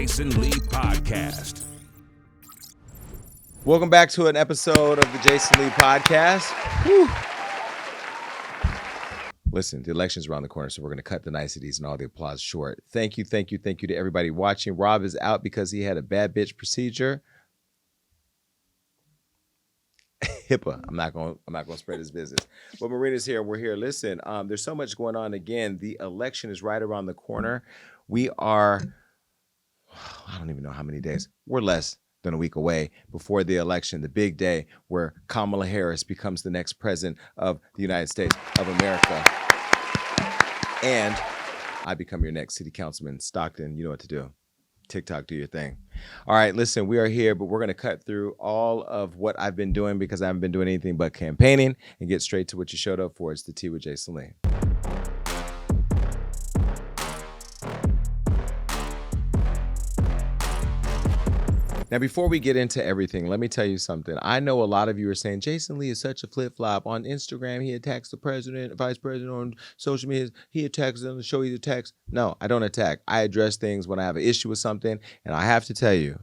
Jason Lee Podcast. Welcome back to an episode of the Jason Lee Podcast. Whew. Listen, the election's around the corner, so we're going to cut the niceties and all the applause short. Thank you to everybody watching. Rob is out because he had a bad bitch procedure. HIPAA. I'm not going to spread his business. But Marina's here and we're here. Listen, there's so much going on. Again, the election is right around the corner. We are, I don't even know how many days. We're less than a week away before the election, the big day where Kamala Harris becomes the next president of the United States of America. And I become your next city councilman. Stockton, you know what to do. TikTok, do your thing. All right, listen, we are here, but we're going to cut through all of what I've been doing because I haven't been doing anything but campaigning and get straight to what you showed up for. It's the Tea with Jason Lee. Now, before we get into everything, let me tell you something. I know a lot of you are saying, Jason Lee is such a flip-flop. On Instagram, he attacks the president, vice president. On social media, he attacks them, the show he attacks. No, I don't attack. I address things when I have an issue with something. And I have to tell you,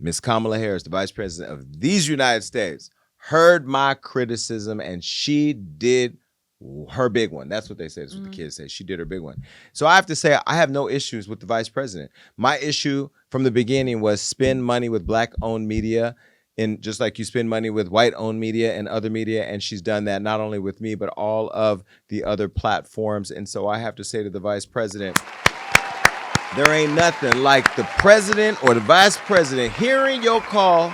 Miss Kamala Harris, the vice president of these United States, heard my criticism and she did her big one. That's what they say. That's what the kids say. She did her big one. So I have to say, I have no issues with the vice president. My issue from the beginning was spend money with black-owned media, and just like you spend money with white-owned media and other media, and she's done that not only with me, but all of the other platforms. And so I have to say to the vice president, there ain't nothing like the president or the vice president hearing your call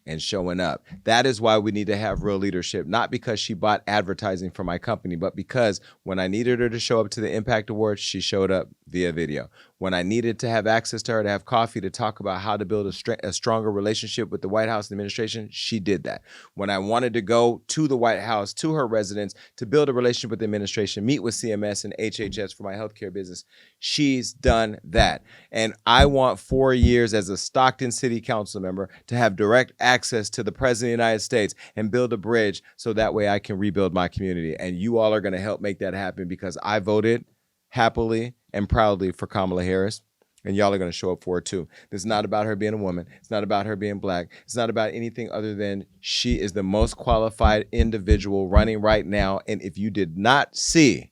and showing up. That is why we need to have real leadership, not because she bought advertising for my company, but because when I needed her to show up to the Impact Awards, she showed up via video. When I needed to have access to her to have coffee to talk about how to build a stronger relationship with the White House and administration, she did that. When I wanted to go to the White House, to her residence, to build a relationship with the administration, meet with CMS and HHS for my healthcare business, she's done that. And I want 4 years as a Stockton City Council member to have direct access to the President of the United States and build a bridge so that way I can rebuild my community. And you all are going to help make that happen because I voted happily and proudly for Kamala Harris, and y'all are going to show up for her too. This is not about her being a woman. It's not about her being black. It's not about anything other than she is the most qualified individual running right now. And if you did not see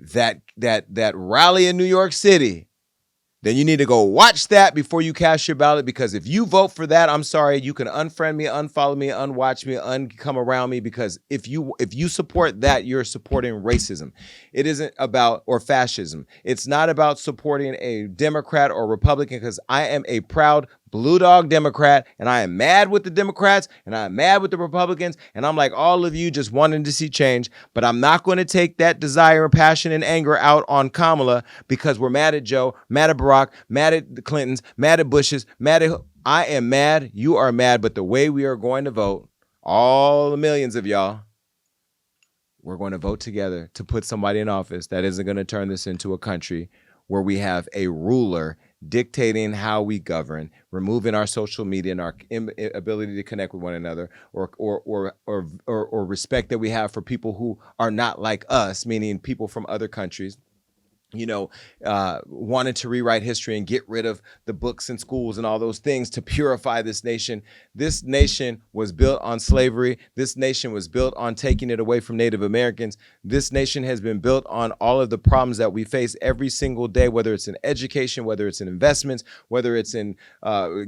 that rally in New York City, then you need to go watch that before you cast your ballot, because if you vote for that, I'm sorry, you can unfriend me, unfollow me, unwatch me, uncome around me, because if you support that, you're supporting racism. It isn't about, or fascism. It's not about supporting a Democrat or Republican, because I am a proud Blue Dog Democrat, and I am mad with the Democrats, and I am mad with the Republicans, and I'm like all of you just wanting to see change, but I'm not going to take that desire, passion, and anger out on Kamala because we're mad at Joe, mad at Barack, mad at the Clintons, mad at Bushes, mad at... I am mad, you are mad, but the way we are going to vote, all the millions of y'all, we're going to vote together to put somebody in office that isn't going to turn this into a country where we have a ruler dictating how we govern, removing our social media and our ability to connect with one another, or respect that we have for people who are not like us, meaning people from other countries. Wanted to rewrite history and get rid of the books in schools and all those things to purify this nation. This nation was built on slavery. This nation was built on taking it away from Native Americans. This nation has been built on all of the problems that we face every single day, whether it's in education, whether it's in investments, whether it's in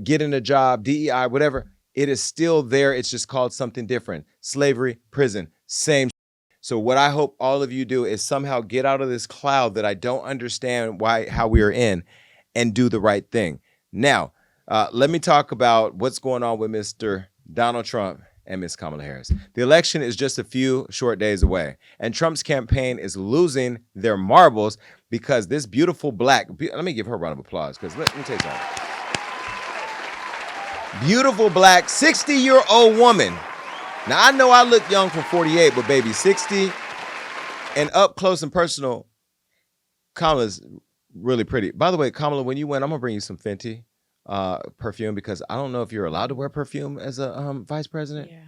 getting a job, DEI, whatever. It is still there. It's just called something different. Slavery, prison, same. So what I hope all of you do is somehow get out of this cloud that I don't understand how we are in and do the right thing. Now, let me talk about what's going on with Mr. Donald Trump and Ms. Kamala Harris. The election is just a few short days away, and Trump's campaign is losing their marbles because this beautiful black, let me give her a round of applause, because let me tell you something. Beautiful black 60-year-old woman. Now, I know I look young from 48, but baby, 60 and up close and personal, Kamala's really pretty. By the way, Kamala, when you win, I'm going to bring you some Fenty perfume, because I don't know if you're allowed to wear perfume as a vice president. Yeah.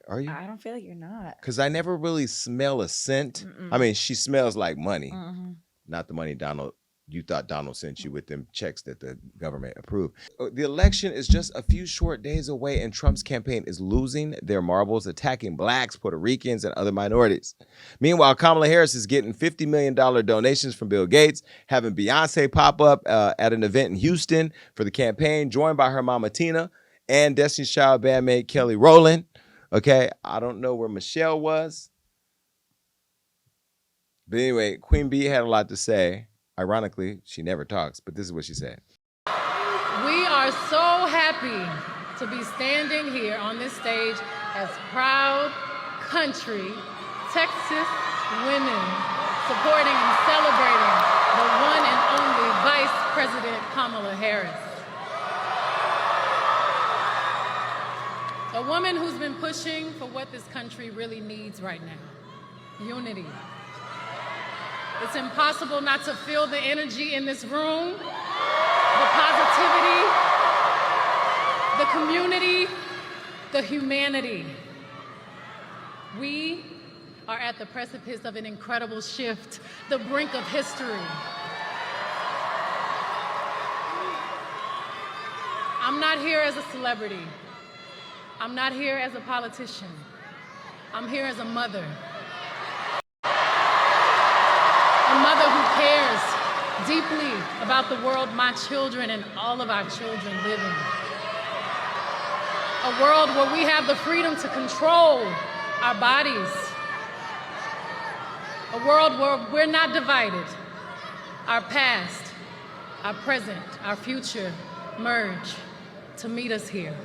Are you? I don't feel like you're not. Because I never really smell a scent. I mean, she smells like money. Not the money Donald you thought Donald sent you with them checks that the government approved. The election is just a few short days away, and Trump's campaign is losing their marbles, attacking blacks, Puerto Ricans, and other minorities. Meanwhile, Kamala Harris is getting $50 million donations from Bill Gates, having Beyonce pop up at an event in Houston for the campaign, joined by her mama Tina and Destiny's Child bandmate Kelly Rowland. Okay, I don't know where Michelle was. But anyway, Queen Bee had a lot to say. Ironically, she never talks, but this is what she said. We are so happy to be standing here on this stage as proud country Texas women supporting and celebrating the one and only Vice President Kamala Harris. A woman who's been pushing for what this country really needs right now: unity. It's impossible not to feel the energy in this room, the positivity, the community, the humanity. We are at the precipice of an incredible shift, the brink of history. I'm not here as a celebrity. I'm not here as a politician. I'm here as a mother. A mother who cares deeply about the world my children and all of our children live in. A world where we have the freedom to control our bodies. A world where we're not divided. Our past, our present, our future merge to meet us here.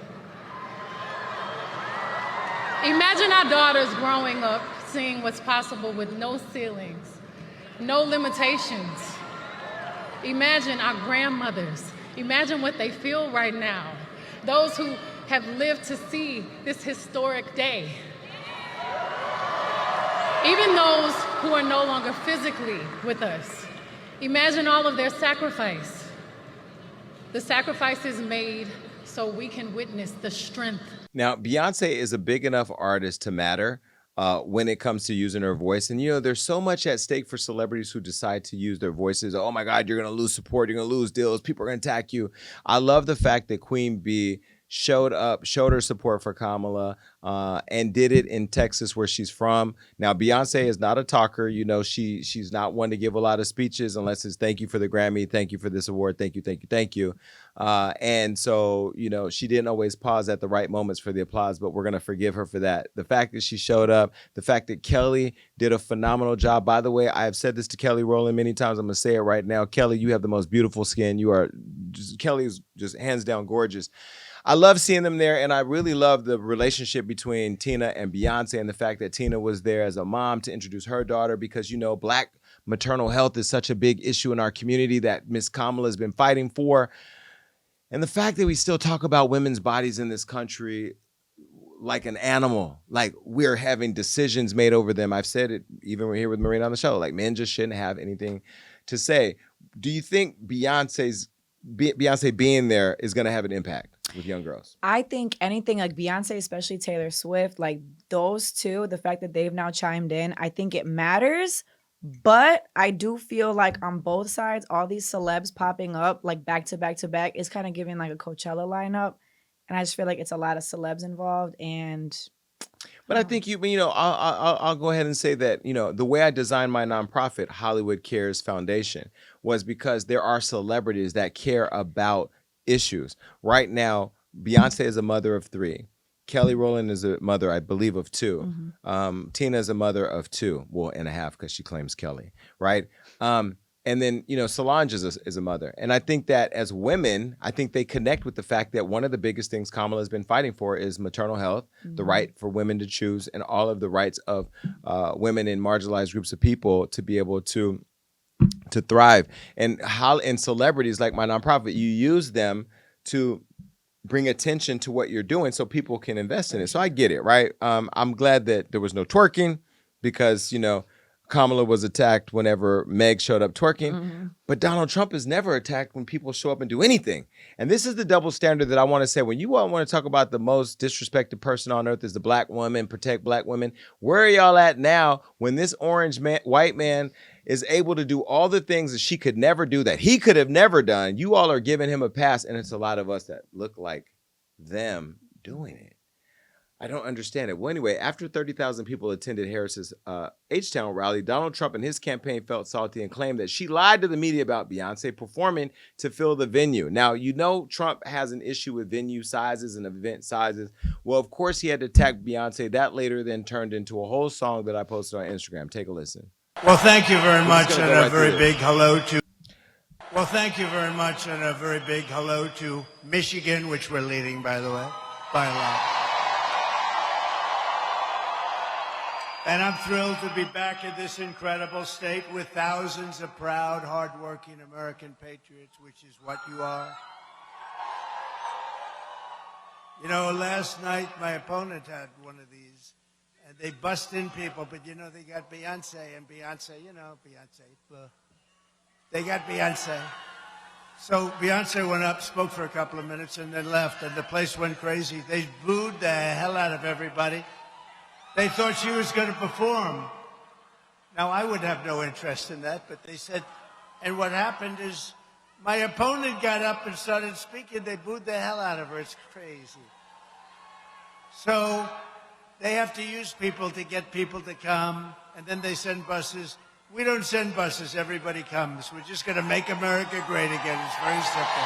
Imagine our daughters growing up seeing what's possible with no ceilings, no limitations. Imagine our grandmothers. Imagine what they feel right now. Those who have lived to see this historic day. Even those who are no longer physically with us. Imagine all of their sacrifice. The sacrifices made so we can witness the strength. Now, Beyonce is a big enough artist to matter when it comes to using her voice. And, you know, there's so much at stake for celebrities who decide to use their voices. Oh, my God, you're going to lose support. You're going to lose deals. People are going to attack you. I love the fact that Queen Bee showed her support for Kamala and did it in Texas where she's from. Now, Beyonce is not a talker. You know, she's not one to give a lot of speeches unless it's thank you for the Grammy, thank you for this award, thank you, thank you, thank you. And so, you know, she didn't always pause at the right moments for the applause, but we're going to forgive her for that. The fact that she showed up, the fact that Kelly did a phenomenal job. By the way, I have said this to Kelly Rowland many times. I'm going to say it right now. Kelly, you have the most beautiful skin. Kelly is just hands down gorgeous. I love seeing them there, and I really love the relationship between Tina and Beyonce and the fact that Tina was there as a mom to introduce her daughter because, you know, Black maternal health is such a big issue in our community that Miss Kamala has been fighting for. And the fact that we still talk about women's bodies in this country like an animal, like we're having decisions made over them. I've said it even here with Marina on the show, like men just shouldn't have anything to say. Do you think Beyonce being there is going to have an impact with young girls? I think anything like Beyonce, especially Taylor Swift, like those two, the fact that they've now chimed in, I think it matters. But I do feel like on both sides, all these celebs popping up like back to back to back is kind of giving like a Coachella lineup. And I just feel like it's a lot of celebs involved. And but I think I'll go ahead and say that, you know, the way I designed my nonprofit, Hollywood Cares Foundation, was because there are celebrities that care about issues. Right now, Beyonce is a mother of 3. Kelly Rowland is a mother, I believe, of 2. Mm-hmm. Tina is a mother of 2, well, and a half because she claims Kelly, right? And then, you know, Solange is a mother. And I think that as women, I think they connect with the fact that one of the biggest things Kamala has been fighting for is maternal health, mm-hmm. the right for women to choose, and all of the rights of women in marginalized groups of people to be able to thrive. And how in celebrities like my nonprofit, you use them to bring attention to what you're doing so people can invest in it. So I get it, right? I'm glad that there was no twerking because, you know, Kamala was attacked whenever Meg showed up twerking, but Donald Trump is never attacked when people show up and do anything. And this is the double standard that I want to say. When you all want to talk about the most disrespected person on earth is the black woman, protect black women, where are y'all at now when this white man is able to do all the things that she could never do, that he could have never done? You all are giving him a pass, and it's a lot of us that look like them doing it. I don't understand it. Well, anyway, after 30,000 people attended Harris's H-Town rally, Donald Trump and his campaign felt salty and claimed that she lied to the media about Beyonce performing to fill the venue. Now, you know Trump has an issue with venue sizes and event sizes. Well, of course, he had to attack Beyonce. That later then turned into a whole song that I posted on Instagram. Take a listen. Well, thank you very much, and a very big hello to... Well, thank you very much, and a very big hello to Michigan, which we're leading, by the way, by a lot. And I'm thrilled to be back in this incredible state with thousands of proud, hardworking American patriots, which is what you are. You know, last night my opponent had one of these, and they bust in people, but you know, they got Beyonce, and Beyonce, you know, Beyonce. They got Beyonce. So Beyonce went up, spoke for a couple of minutes, and then left, and the place went crazy. They booed the hell out of everybody. They thought she was going to perform. Now, I would have no interest in that, but they said, and what happened is my opponent got up and started speaking. They booed the hell out of her. It's crazy. So they have to use people to get people to come, and then they send buses. We don't send buses. Everybody comes. We're just going to make America great again. It's very simple.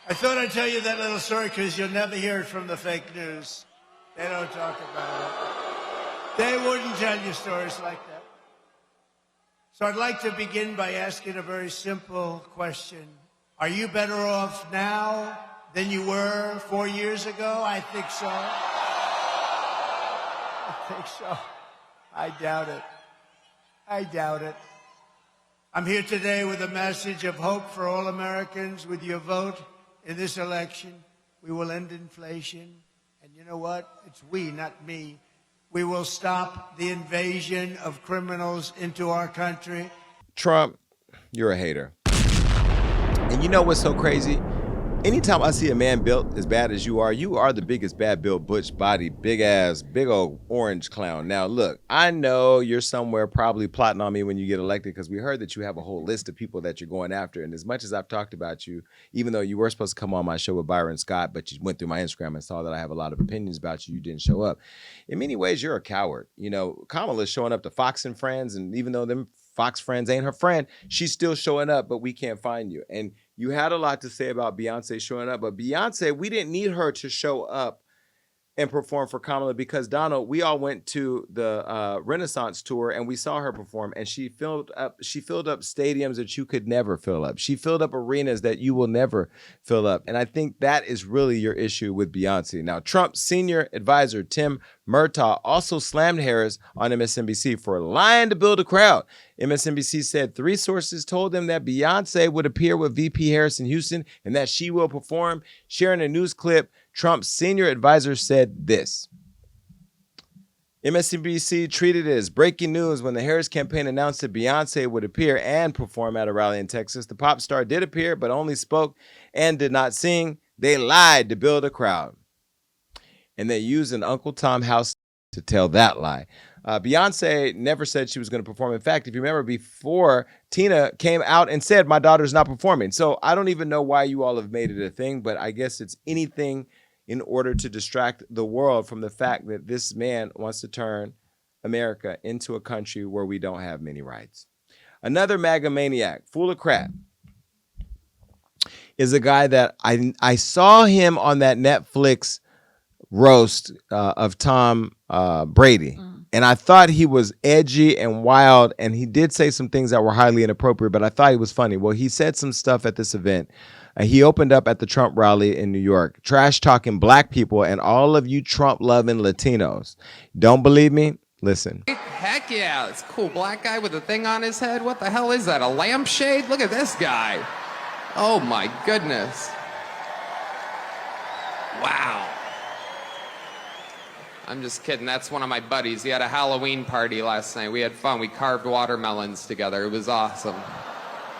I thought I'd tell you that little story because you'll never hear it from the fake news. They don't talk about it. They wouldn't tell you stories like that. So I'd like to begin by asking a very simple question. Are you better off now than you were 4 years ago? I think so. I think so. I doubt it. I doubt it. I'm here today with a message of hope for all Americans. With your vote in this election, we will end inflation. And you know what? It's we, not me. We will stop the invasion of criminals into our country. Trump, you're a hater. And you know what's so crazy? Anytime I see a man built as bad as you are the biggest bad built, butch body, big ass, big old orange clown. Now, look, I know you're somewhere probably plotting on me when you get elected because we heard that you have a whole list of people that you're going after. And as much as I've talked about you, even though you were supposed to come on my show with Byron Scott, but you went through my Instagram and saw that I have a lot of opinions about you, you didn't show up. In many ways, you're a coward. You know, Kamala's showing up to Fox and Friends, and even though them Fox friends ain't her friend, she's still showing up, but we can't find you. And you had a lot to say about Beyonce showing up, but Beyonce, we didn't need her to show up and perform for Kamala because, Donald, we all went to the Renaissance tour and we saw her perform, and she filled up stadiums that you could never fill up. She filled up arenas that you will never fill up. And I think that is really your issue with Beyonce. Now, Trump's senior advisor, Tim Murtaugh, also slammed Harris on MSNBC for lying to build a crowd. MSNBC said 3 sources told them that Beyonce would appear with VP Harris in Houston and that she will perform. Sharing a news clip, Trump's senior advisor said this. MSNBC treated it as breaking news when the Harris campaign announced that Beyonce would appear and perform at a rally in Texas. The pop star did appear, but only spoke and did not sing. They lied to build a crowd. And they used an Uncle Tom house to tell that lie. Beyonce never said she was going to perform. In fact, if you remember before, Tina came out and said, my daughter's not performing. So I don't even know why you all have made it a thing, but I guess it's anything in order to distract the world from the fact that this man wants to turn America into a country where we don't have many rights. Another MAGA maniac, full of crap, is a guy that I saw him on that Netflix roast of Tom Brady. And I thought he was edgy and wild, and he did say some things that were highly inappropriate, but I thought he was funny. Well, he said some stuff at this event. He opened up at the Trump rally in New York, trash talking black people and all of you Trump-loving Latinos. Don't believe me? Listen. Heck yeah, it's a cool black guy with a thing on his head. What the hell is that, a lampshade? Look at this guy. Oh my goodness. Wow. I'm just kidding. That's one of my buddies. He had a Halloween party last night. We had fun. We carved watermelons together. It was awesome.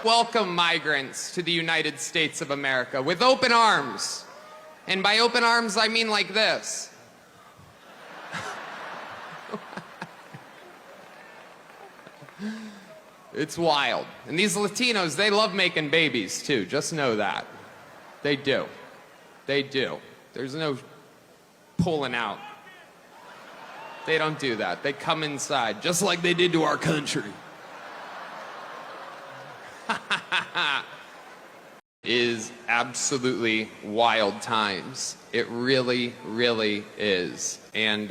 Welcome migrants to the United States of America with open arms. And by open arms, I mean like this. It's wild. And these Latinos, they love making babies too. Just know that. They do. They do. There's no pulling out. They don't do that. They come inside, just like they did to our country. Is absolutely wild times. It really, really is. And,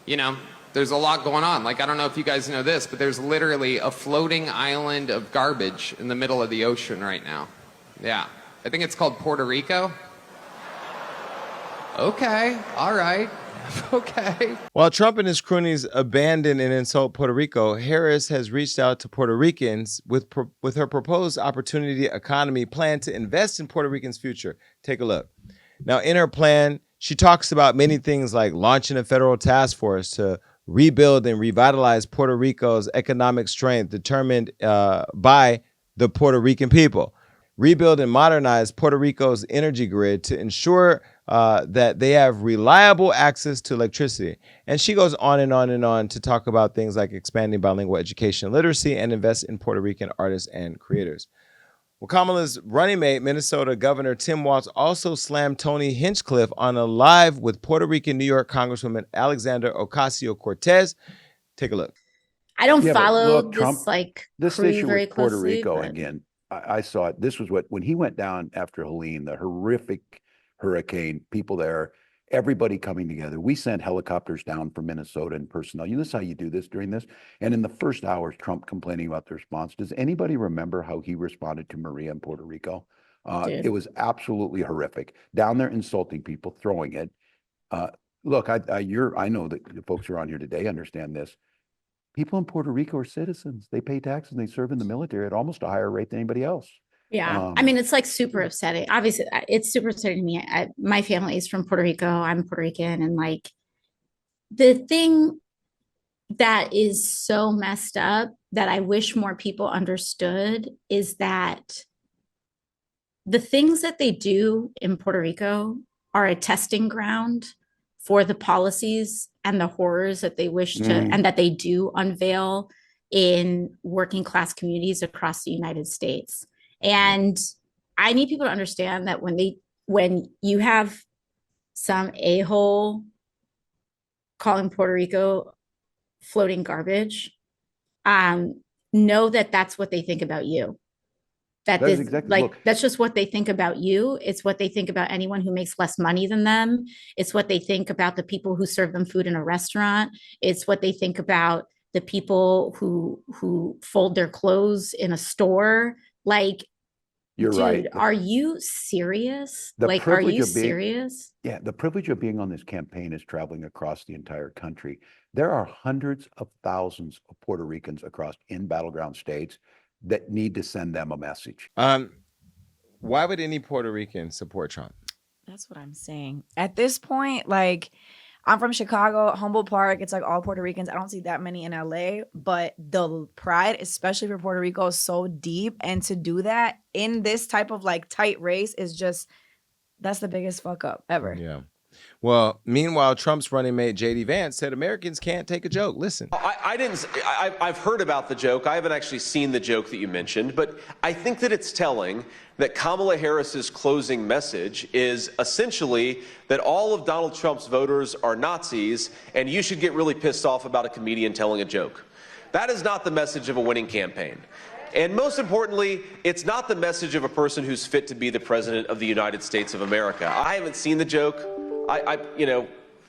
you know, there's a lot going on. Like, I don't know if you guys know this, but there's literally a floating island of garbage in the middle of the ocean right now. Yeah. I think it's called Puerto Rico. Okay. All right. Okay. While Trump and his cronies abandon and insult Puerto Rico, Harris has reached out to Puerto Ricans with her proposed opportunity economy plan to invest in Puerto Ricans' future. Take a look. Now, in her plan, she talks about many things like launching a federal task force to rebuild and revitalize Puerto Rico's economic strength determined by the Puerto Rican people. Rebuild and modernize Puerto Rico's energy grid to ensure that they have reliable access to electricity. And she goes on and on and on to talk about things like expanding bilingual education and literacy and invest in Puerto Rican artists and creators. Well, Kamala's running mate, Minnesota Governor Tim Waltz, also slammed Tony Hinchcliffe on a live with Puerto Rican New York Congresswoman Alexandra Ocasio-Cortez. Take a look. I don't follow look, Trump, this like this crew issue very with Puerto closely, Rico but... again. I saw it. This was when he went down after Helene, the horrific hurricane, people there, everybody coming together. We sent helicopters down from Minnesota and personnel. You know, this is how you do this during this. And in the first hours, Trump complaining about the response. Does anybody remember how he responded to Maria in Puerto Rico? It was absolutely horrific. Down there insulting people, throwing it. Look, I know that the folks who are on here today understand this. People in Puerto Rico are citizens. They pay taxes and they serve in the military at almost a higher rate than anybody else. Yeah. I mean, it's like super upsetting. Obviously, it's super upsetting to me. My family is from Puerto Rico. I'm Puerto Rican. And like the thing that is so messed up that I wish more people understood is that the things that they do in Puerto Rico are a testing ground for the policies and the horrors that they wish to, and that they do unveil in working class communities across the United States. And I need people to understand that when you have some a-hole calling Puerto Rico floating garbage, know that that's what they think about you. That's just what they think about you. It's what they think about anyone who makes less money than them. It's what they think about the people who serve them food in a restaurant. It's what they think about the people who fold their clothes in a store. Like, You're dude, right. are you serious? Are you serious? Yeah, the privilege of being on this campaign is traveling across the entire country. There are hundreds of thousands of Puerto Ricans across in battleground states that need to send them a message. Why would any Puerto Rican support Trump? That's what I'm saying. At this point, like, I'm from Chicago, Humboldt Park. It's like all Puerto Ricans. I don't see that many in LA, but the pride, especially for Puerto Rico, is so deep. And to do that in this type of like tight race is just, that's the biggest fuck up ever. Yeah. Well, meanwhile, Trump's running mate, J.D. Vance, said Americans can't take a joke. Listen. I've heard about the joke. I haven't actually seen the joke that you mentioned, but I think that it's telling that Kamala Harris's closing message is essentially that all of Donald Trump's voters are Nazis and you should get really pissed off about a comedian telling a joke. That is not the message of a winning campaign. And most importantly, it's not the message of a person who's fit to be the president of the United States of America. I haven't seen the joke.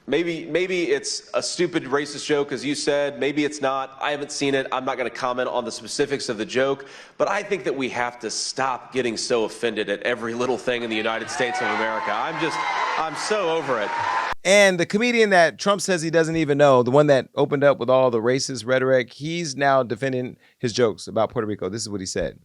Maybe it's a stupid racist joke, as you said. Maybe it's not. I haven't seen it. I'm not going to comment on the specifics of the joke. But I think that we have to stop getting so offended at every little thing in the United States of America. I'm so over it. And the comedian that Trump says he doesn't even know, the one that opened up with all the racist rhetoric, he's now defending his jokes about Puerto Rico. This is what he said.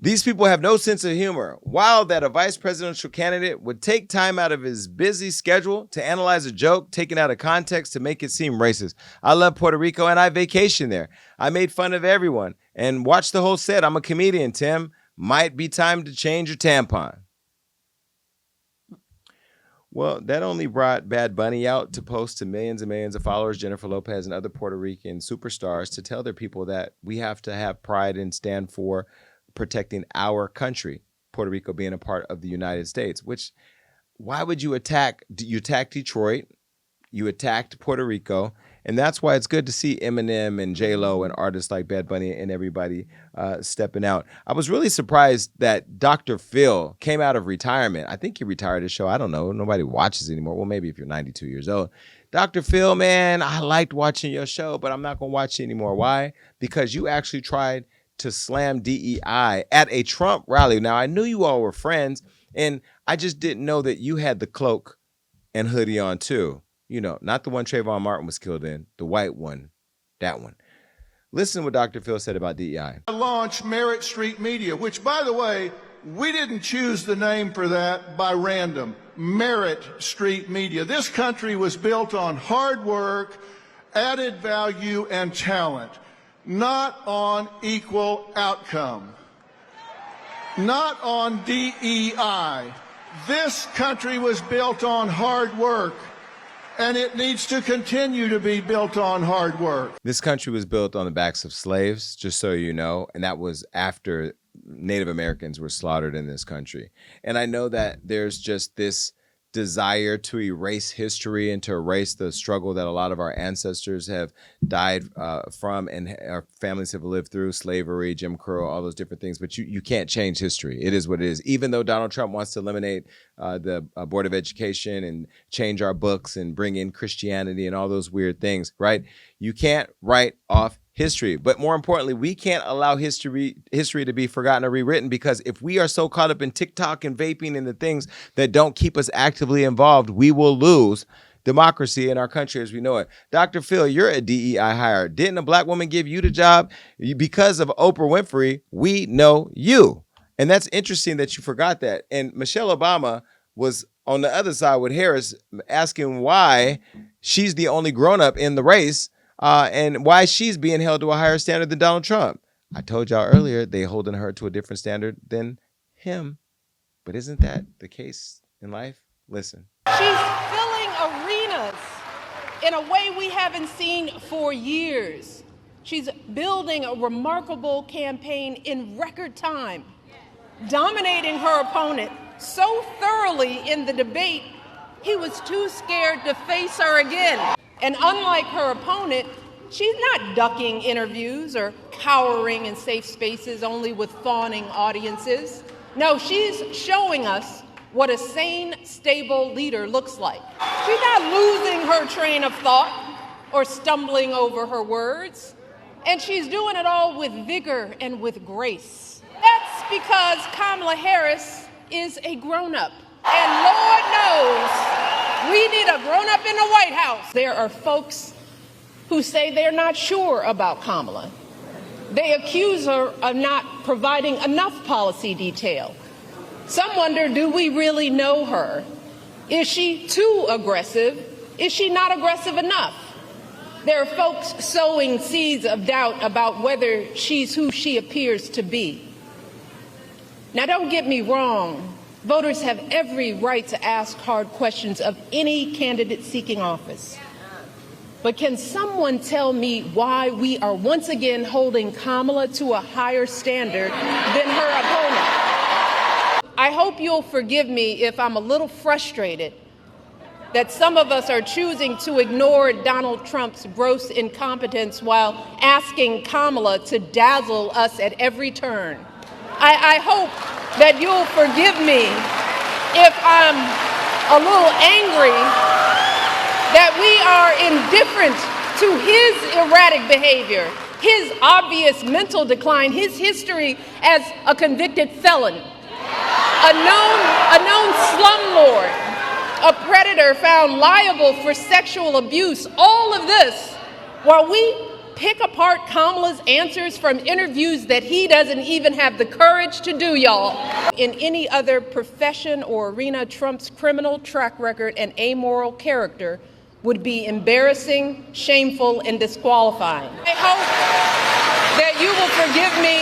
These people have no sense of humor. Wild that a vice presidential candidate would take time out of his busy schedule to analyze a joke taken out of context to make it seem racist. I love Puerto Rico and I vacation there. I made fun of everyone and watched the whole set. I'm a comedian, Tim. Might be time to change your tampon. Well, that only brought Bad Bunny out to post to millions and millions of followers, Jennifer Lopez and other Puerto Rican superstars, to tell their people that we have to have pride and stand for protecting our country, Puerto Rico being a part of the United States. Which, why would you attack? You attacked Detroit, you attacked Puerto Rico, and that's why it's good to see Eminem and J-Lo and artists like Bad Bunny and everybody stepping out. I was really surprised that Dr. Phil came out of retirement. I think he retired his show. I don't know. Nobody watches anymore. Well, maybe if you're 92 years old. Dr. Phil, man, I liked watching your show, but I'm not going to watch it anymore. Why? Because you actually tried to slam DEI at a Trump rally. Now, I knew you all were friends, and I just didn't know that you had the cloak and hoodie on too. You know, not the one Trayvon Martin was killed in, the white one, that one. Listen to what Dr. Phil said about DEI. I launched Merit Street Media, which, by the way, we didn't choose the name for that by random. Merit Street Media. This country was built on hard work, added value, and talent. Not on equal outcome, not on DEI. This country was built on hard work, and it needs to continue to be built on hard work. This country was built on the backs of slaves, just so you know, and that was after Native Americans were slaughtered in this country. And I know that there's just this desire to erase history and to erase the struggle that a lot of our ancestors have died from and our families have lived through, slavery, Jim Crow, all those different things. But you can't change history. It is what it is. Even though Donald Trump wants to eliminate the Board of Education and change our books and bring in Christianity and all those weird things, right? You can't write off history. But more importantly, we can't allow history to be forgotten or rewritten, because if we are so caught up in TikTok and vaping and the things that don't keep us actively involved, we will lose democracy in our country as we know it. Dr. Phil, you're a DEI hire. Didn't a black woman give you the job? Because of Oprah Winfrey, we know you. And that's interesting that you forgot that. And Michelle Obama was on the other side with Harris asking why she's the only grown-up in the race and why she's being held to a higher standard than Donald Trump. I told y'all earlier, they holding her to a different standard than him. But isn't that the case in life? Listen. She's filling arenas in a way we haven't seen for years. She's building a remarkable campaign in record time, dominating her opponent so thoroughly in the debate, he was too scared to face her again. And unlike her opponent, she's not ducking interviews or cowering in safe spaces only with fawning audiences. No, she's showing us what a sane, stable leader looks like. She's not losing her train of thought or stumbling over her words. And she's doing it all with vigor and with grace. That's because Kamala Harris is a grown-up. And Lord knows we need a grown-up in the White House. There are folks who say they're not sure about Kamala. They accuse her of not providing enough policy detail. Some wonder, do we really know her? Is she too aggressive? Is she not aggressive enough? There are folks sowing seeds of doubt about whether she's who she appears to be. Now, don't get me wrong. Voters have every right to ask hard questions of any candidate seeking office. But can someone tell me why we are once again holding Kamala to a higher standard than her opponent? I hope you'll forgive me if I'm a little frustrated that some of us are choosing to ignore Donald Trump's gross incompetence while asking Kamala to dazzle us at every turn. I hope that you'll forgive me if I'm a little angry that we are indifferent to his erratic behavior, his obvious mental decline, his history as a convicted felon, a known slumlord, a predator found liable for sexual abuse. All of this while we pick apart Kamala's answers from interviews that he doesn't even have the courage to do, y'all. In any other profession or arena, Trump's criminal track record and amoral character would be embarrassing, shameful, and disqualifying. I hope that you will forgive me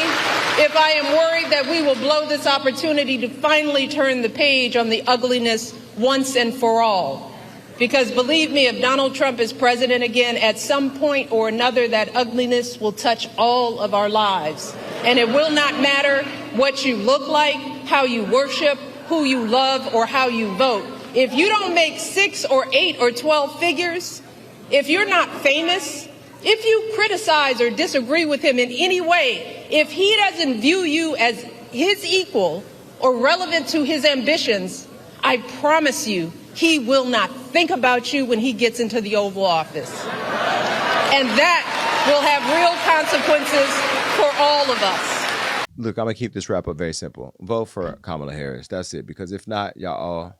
if I am worried that we will blow this opportunity to finally turn the page on the ugliness once and for all. Because believe me, if Donald Trump is president again, at some point or another, that ugliness will touch all of our lives. And it will not matter what you look like, how you worship, who you love, or how you vote. If you don't make 6 or 8 or 12 figures, if you're not famous, if you criticize or disagree with him in any way, if he doesn't view you as his equal or relevant to his ambitions, I promise you, he will not think about you when he gets into the Oval Office. And that will have real consequences for all of us. Look, I'm going to keep this wrap up very simple. Vote for Kamala Harris. That's it. Because if not, y'all all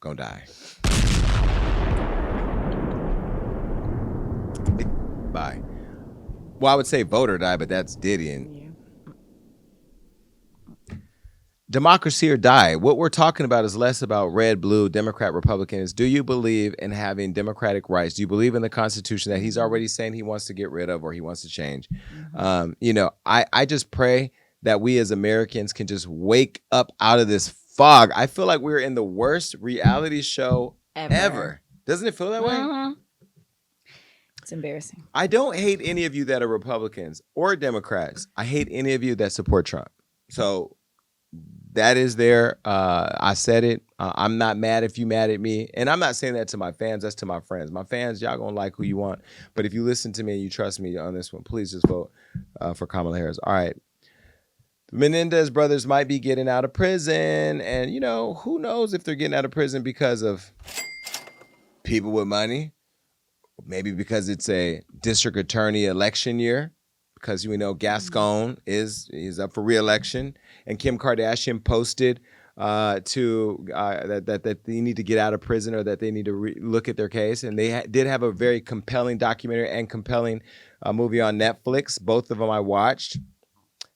going to die. Bye. Well, I would say vote or die, but that's Diddy. And democracy or die. What we're talking about is less about red, blue, Democrat, Republicans. Do you believe in having democratic rights? Do you believe in the Constitution that he's already saying he wants to get rid of or he wants to change? I just pray that we as Americans can just wake up out of this fog. I feel like we're in the worst reality show ever. Doesn't it feel that way? It's embarrassing. I don't hate any of you that are Republicans or Democrats. I hate any of you that support Trump. So that is there. I said it. I'm not mad if you mad at me. And I'm not saying that to my fans. That's to my friends. My fans, y'all gonna like who you want. But if you listen to me and you trust me on this one, please just vote for Kamala Harris. All right. The Mendez brothers might be getting out of prison. And, who knows if they're getting out of prison because of people with money. Maybe because it's a district attorney election year. Because we know Gascon is up for re-election, and Kim Kardashian posted that they need to get out of prison or that they need to look at their case, and they did have a very compelling documentary and compelling movie on Netflix. Both of them I watched.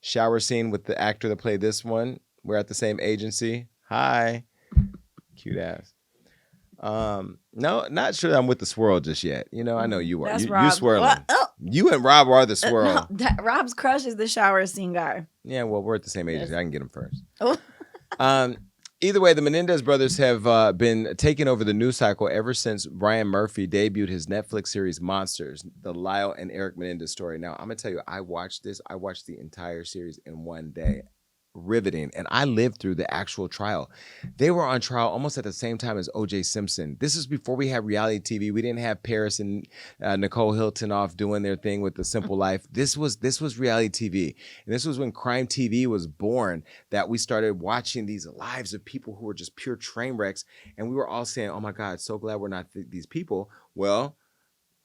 Shower scene with the actor that played this one. We're at the same agency. Hi, cute ass. No, not sure I'm with the swirl just yet. I know you are. That's You Rob. swirling. You and Rob are the swirl. Rob's crush is the shower scene guy. Yeah, well, we're at the same agency. Yes. I can get him first. Oh. Either way, the Menendez brothers have been taking over the news cycle ever since Brian Murphy debuted his Netflix series Monsters, the Lyle and Eric Menendez story. Now, I'm going to tell you, I watched the entire series in one day. Riveting. And I lived through the actual trial. They were on trial almost at the same time as O.J. Simpson. This is before we had reality TV. We didn't have Paris and Nicole Hilton off doing their thing with The Simple Life. This was reality TV. And this was when crime TV was born, that we started watching these lives of people who were just pure train wrecks. And we were all saying, oh my God, so glad we're not these people. Well,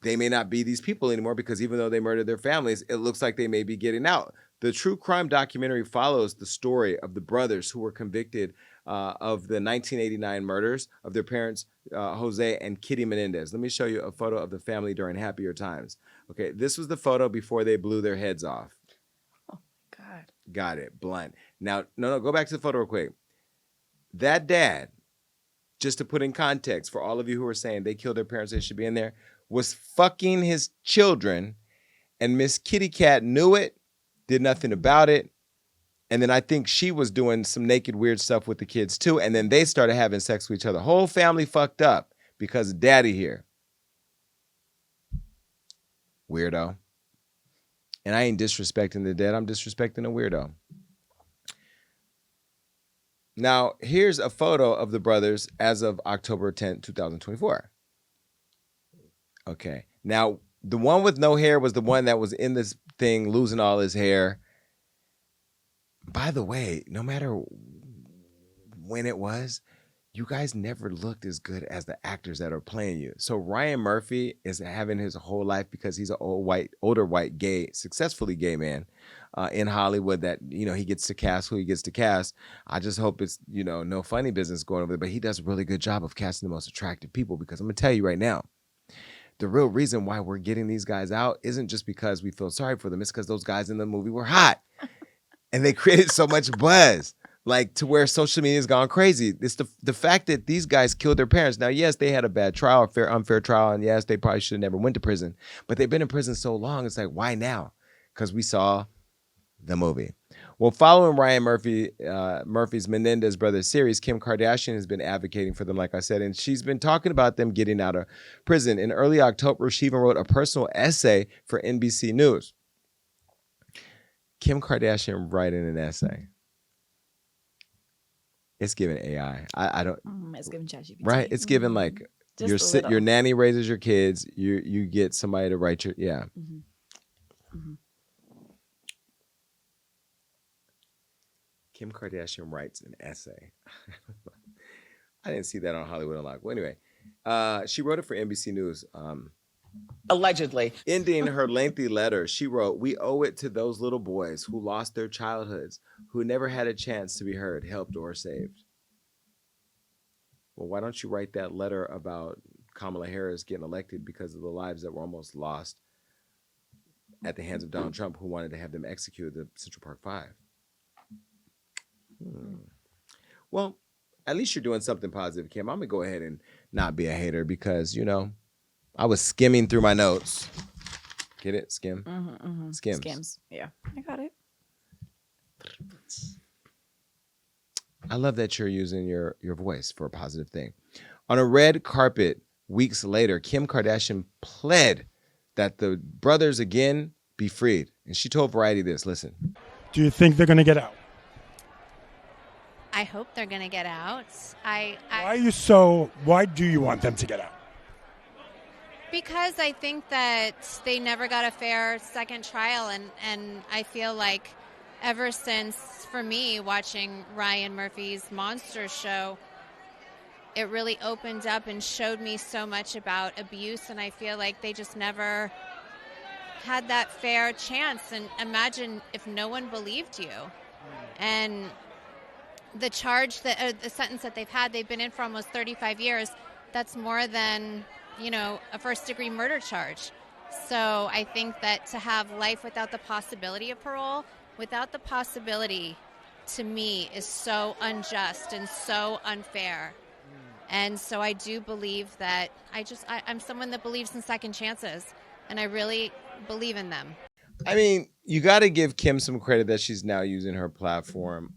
they may not be these people anymore because even though they murdered their families, it looks like they may be getting out. The true crime documentary follows the story of the brothers who were convicted of the 1989 murders of their parents, Jose and Kitty Menendez. Let me show you a photo of the family during happier times. Okay, this was the photo before they blew their heads off. Oh, God. Got it, blunt. Now, no, go back to the photo real quick. That dad, just to put in context for all of you who are saying they killed their parents, they should be in there, was fucking his children, and Miss Kitty Cat knew it, did nothing about it. And then I think she was doing some naked weird stuff with the kids too. And then they started having sex with each other. Whole family fucked up because of daddy here. Weirdo. And I ain't disrespecting the dead. I'm disrespecting a weirdo. Now, here's a photo of the brothers as of October 10th, 2024. Okay. Now, the one with no hair was the one that was in this thing losing all his hair. By the way, no matter when it was, you guys never looked as good as the actors that are playing you. So Ryan Murphy is having his whole life because he's an older white gay, successfully gay man in Hollywood that, he gets to cast who he gets to cast. I just hope it's, no funny business going over there, but he does a really good job of casting the most attractive people because I'm going to tell you right now, the real reason why we're getting these guys out isn't just because we feel sorry for them. It's because those guys in the movie were hot and they created so much buzz, like to where social media has gone crazy. It's the fact that these guys killed their parents. Now, yes, they had a bad trial, unfair trial, and yes, they probably should have never went to prison, but they've been in prison so long. It's like, why now? Because we saw the movie. Well, following Ryan Murphy's Menendez Brothers series, Kim Kardashian has been advocating for them, like I said, and she's been talking about them getting out of prison. In early October, she even wrote a personal essay for NBC News. Kim Kardashian writing an essay. It's giving AI. I don't. It's giving ChatGPT. Right? It's giving like your nanny raises your kids. You get somebody to write your Kim Kardashian writes an essay. I didn't see that on Hollywood Unlocked. Well, anyway, she wrote it for NBC News. Allegedly. Ending her lengthy letter, she wrote, "We owe it to those little boys who lost their childhoods, who never had a chance to be heard, helped, or saved." Well, why don't you write that letter about Kamala Harris getting elected because of the lives that were almost lost at the hands of Donald Trump, who wanted to have them executed the Central Park Five? Well, at least you're doing something positive, Kim. I'm going to go ahead and not be a hater because, I was skimming through my notes. Get it? Skim? Skims. Skims. Yeah, I got it. I love that you're using your voice for a positive thing. On a red carpet weeks later, Kim Kardashian pled that the brothers again be freed. And she told Variety this. Listen. Do you think they're going to get out? I hope they're going to get out. Why do you want them to get out? Because I think that they never got a fair second trial, and I feel like ever since, for me, watching Ryan Murphy's Monster show, it really opened up and showed me so much about abuse, and I feel like they just never had that fair chance. And imagine if no one believed you. And the sentence that they've been in for almost 35 years. That's more than, a first-degree murder charge. So I think that to have life without the possibility of parole, without the possibility, to me, is so unjust and so unfair. And so I do believe that I'm someone that believes in second chances, and I really believe in them. I mean, you got to give Kim some credit that she's now using her platform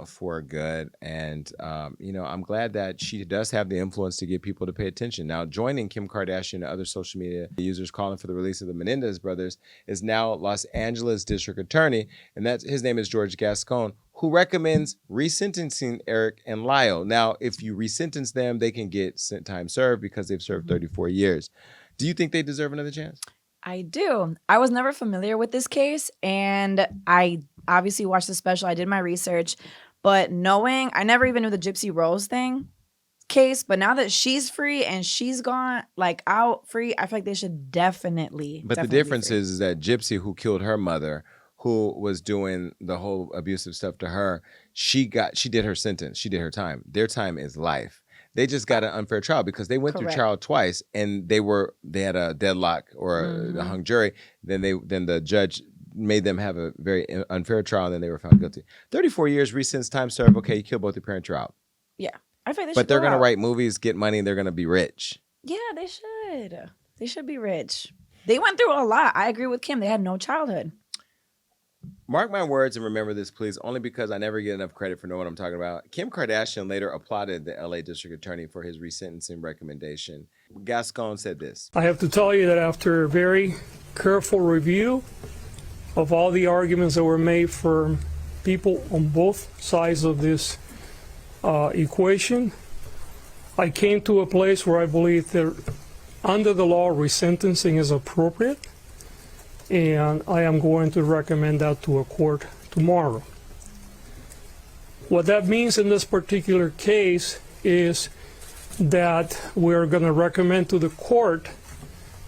for good. And, I'm glad that she does have the influence to get people to pay attention. Now, joining Kim Kardashian and other social media users calling for the release of the Menendez brothers is now Los Angeles District Attorney. And his name is George Gascon, who recommends resentencing Eric and Lyle. Now, if you resentence them, they can get time served because they've served 34 years. Do you think they deserve another chance? I do. I was never familiar with this case, and I obviously watched the special. I did my research, but I never even knew the Gypsy Rose case, but now that she's free and she's gone, out free, I feel like they should definitely. But the difference is that Gypsy, who killed her mother, who was doing the whole abusive stuff to her, she did her sentence. She did her time. Their time is life. They just got an unfair trial because they went through trial twice, and they had a deadlock or a hung jury. Then the judge made them have a very unfair trial, and then they were found guilty. 34 years, recent time served. Okay, you kill both your parents, you're out. Yeah, I think they should. But they're gonna write movies, get money, and they're gonna be rich. Yeah, they should. They should be rich. They went through a lot. I agree with Kim. They had no childhood. Mark my words and remember this, please, only because I never get enough credit for knowing what I'm talking about. Kim Kardashian later applauded the LA District Attorney for his resentencing recommendation. Gascon said this. I have to tell you that after a very careful review of all the arguments that were made for people on both sides of this equation, I came to a place where I believe that under the law, resentencing is appropriate. And I am going to recommend that to a court tomorrow. What that means in this particular case is that we're going to recommend to the court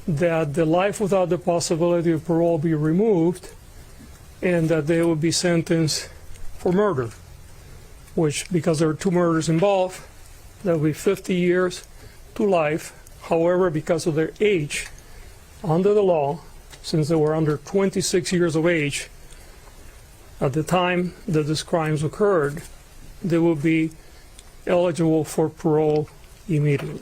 that the life without the possibility of parole be removed and that they will be sentenced for murder, which, because there are two murders involved, that will be 50 years to life. However, because of their age, under the law, since they were under 26 years of age at the time that these crimes occurred, they would be eligible for parole immediately.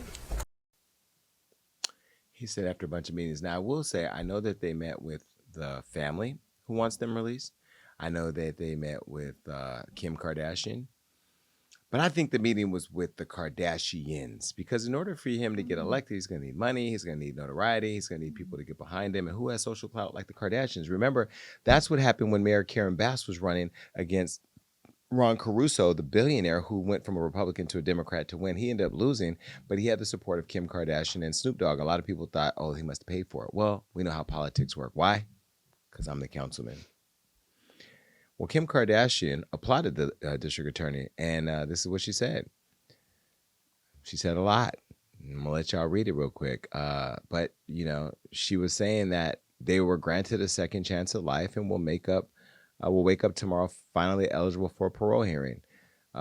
He said after a bunch of meetings. Now, I will say, I know that they met with the family who wants them released. I know that they met with Kim Kardashian. But I think the meeting was with the Kardashians, because in order for him to get elected, he's going to need money, he's going to need notoriety, he's going to need people to get behind him. And who has social clout like the Kardashians? Remember, that's what happened when Mayor Karen Bass was running against Ron Caruso, the billionaire who went from a Republican to a Democrat to win. He ended up losing, but he had the support of Kim Kardashian and Snoop Dogg. A lot of people thought, oh, he must have paid for it. Well, we know how politics work. Why? Because I'm the councilman. Well, Kim Kardashian applauded the district attorney, and this is what she said. She said a lot. I'm going to let y'all read it real quick. But, you know, she was saying that they were granted a second chance at life and will wake up tomorrow finally eligible for a parole hearing,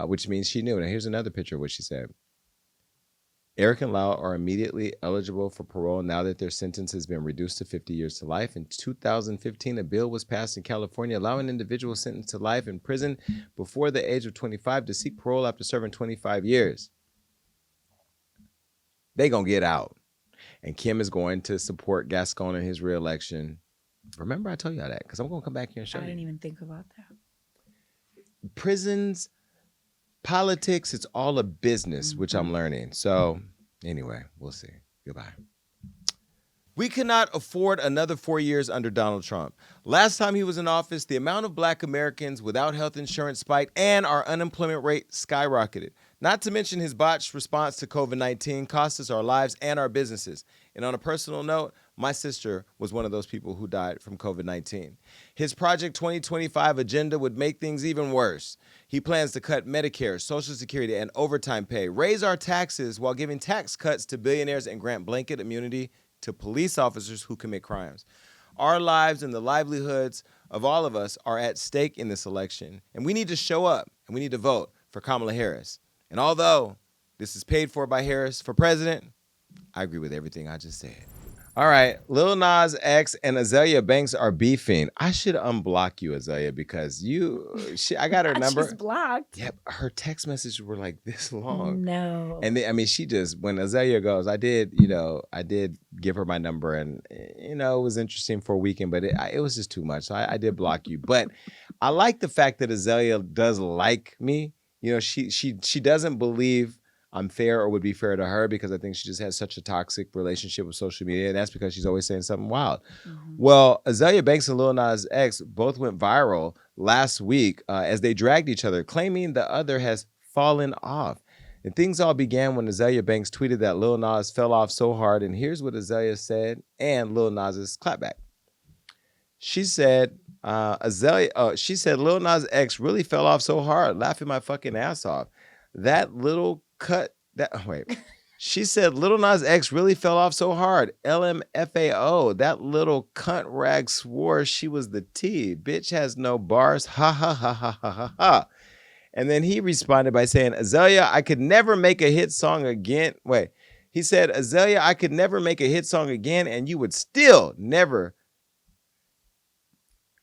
which means she knew. Now, here's another picture of what she said. Eric and Lau are immediately eligible for parole now that their sentence has been reduced to 50 years to life. In 2015, a bill was passed in California allowing individuals sentenced to life in prison before the age of 25 to seek parole after serving 25 years. They gonna get out. And Kim is going to support Gascon in his reelection. Remember I told y'all that, because I'm going to come back here and show you. I didn't even think about that. Prisons, politics, it's all a business, which I'm learning. So anyway, we'll see. Goodbye. We cannot afford another 4 years under Donald Trump. Last time he was in office, the amount of black Americans without health insurance spiked and our unemployment rate skyrocketed. Not to mention his botched response to COVID-19 cost us our lives and our businesses. And on a personal note, my sister was one of those people who died from COVID-19. His Project 2025 agenda would make things even worse. He plans to cut Medicare, Social Security, and overtime pay, raise our taxes while giving tax cuts to billionaires, and grant blanket immunity to police officers who commit crimes. Our lives and the livelihoods of all of us are at stake in this election, and we need to show up, and we need to vote for Kamala Harris. And although this is paid for by Harris for president, I agree with everything I just said. All right, Lil Nas X and Azealia Banks are beefing. I should unblock you, Azealia, because I got her number. She's blocked. Yep, her text messages were like this long. No. And she just, when Azealia goes, I did give her my number, and it was interesting for a weekend, but it was just too much. So I did block you. But I like the fact that Azealia does like me. She doesn't believe I'm fair or would be fair to her, because I think she just has such a toxic relationship with social media, and that's because she's always saying something wild. Mm-hmm. Well, Azealia Banks and Lil Nas X both went viral last week as they dragged each other, claiming the other has fallen off. And things all began when Azealia Banks tweeted that Lil Nas fell off so hard, and here's what Azealia said and Lil Nas's clapback. She said, Lil Nas X really fell off so hard, laughing my fucking ass off. That little cut, she said Lil Nas X really fell off so hard. LMFAO, that little cunt rag swore she was the T. Bitch has no bars. Ha ha ha ha ha ha ha. And then he responded by saying, Azealia, I could never make a hit song again. He said, Azealia, I could never make a hit song again, and you would still never.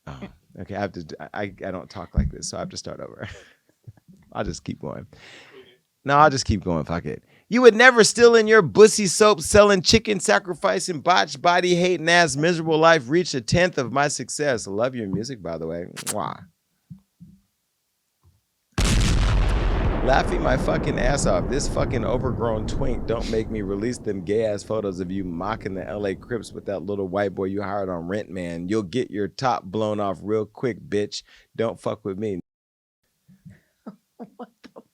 Oh, okay, I don't talk like this, so I have to start over. I'll just keep going. No, I'll just keep going. Fuck it. You would never still in your bussy soap selling chicken sacrificing botched body hating ass miserable life reach 1/10 of my success. I love your music, by the way. Mwah. Laughing my fucking ass off. This fucking overgrown twink don't make me release them gay ass photos of you mocking the LA Crips with that little white boy you hired on Rent, man. You'll get your top blown off real quick, bitch. Don't fuck with me. What the fuck?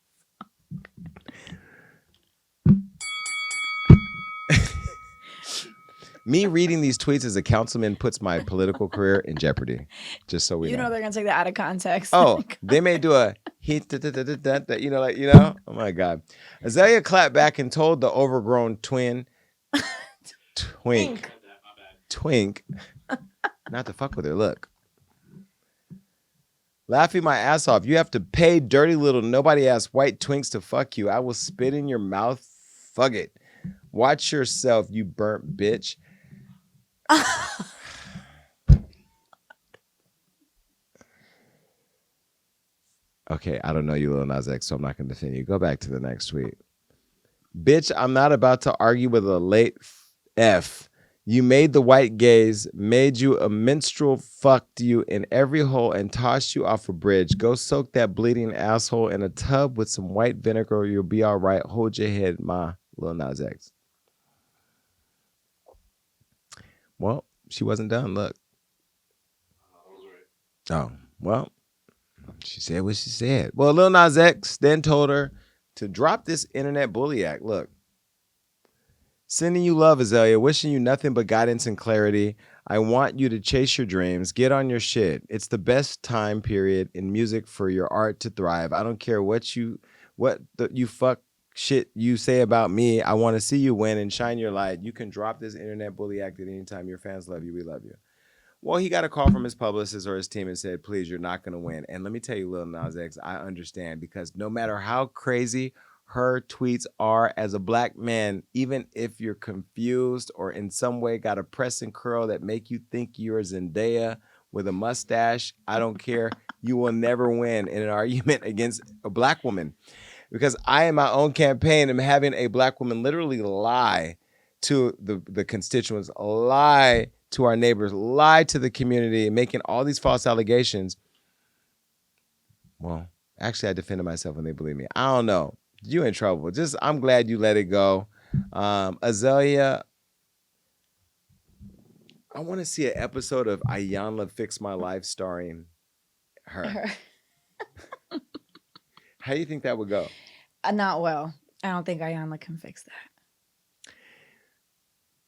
Me reading these tweets as a councilman puts my political career in jeopardy. Just so we know. You know they're gonna take that out of context. Oh, they may do a hit, oh my God. Azealia clapped back and told the overgrown twink, not to fuck with her. Look. Laughing my ass off. You have to pay dirty little nobody ass white twinks to fuck you. I will spit in your mouth. Fuck it. Watch yourself, you burnt bitch. Okay, I don't know you, Lil Nas X, so I'm not going to defend you. Go back to the next tweet. Bitch, I'm not about to argue with a late F. You made the white gays, made you a minstrel, fucked you in every hole, and tossed you off a bridge. Go soak that bleeding asshole in a tub with some white vinegar. You'll be all right. Hold your head, ma. Lil Nas X. Well, she wasn't done. Look. Oh, well, she said what she said. Well, Lil Nas X then told her to drop this internet bully act. Look. Sending you love, Azealia. Wishing you nothing but guidance and clarity. I want you to chase your dreams. Get on your shit. It's the best time period in music for your art to thrive. I don't care what you fuck shit you say about me. I want to see you win and shine your light. You can drop this internet bully act at any time. Your fans love you. We love you. Well, he got a call from his publicist or his team and said, please, you're not going to win. And let me tell you, Lil Nas X, I understand, because no matter how crazy her tweets are as a black man, even if you're confused or in some way got a press and curl that make you think you're Zendaya with a mustache, I don't care. You will never win in an argument against a black woman, because I, in my own campaign, am having a black woman literally lie to the constituents, lie to our neighbors, lie to the community, making all these false allegations. Well, actually, I defended myself and they believe me. I don't know. You in trouble. Just, I'm glad you let it go. Azealia, I want to see an episode of Ayanla Fix My Life starring her. How do you think that would go? Not well. I don't think Ayanla can fix that.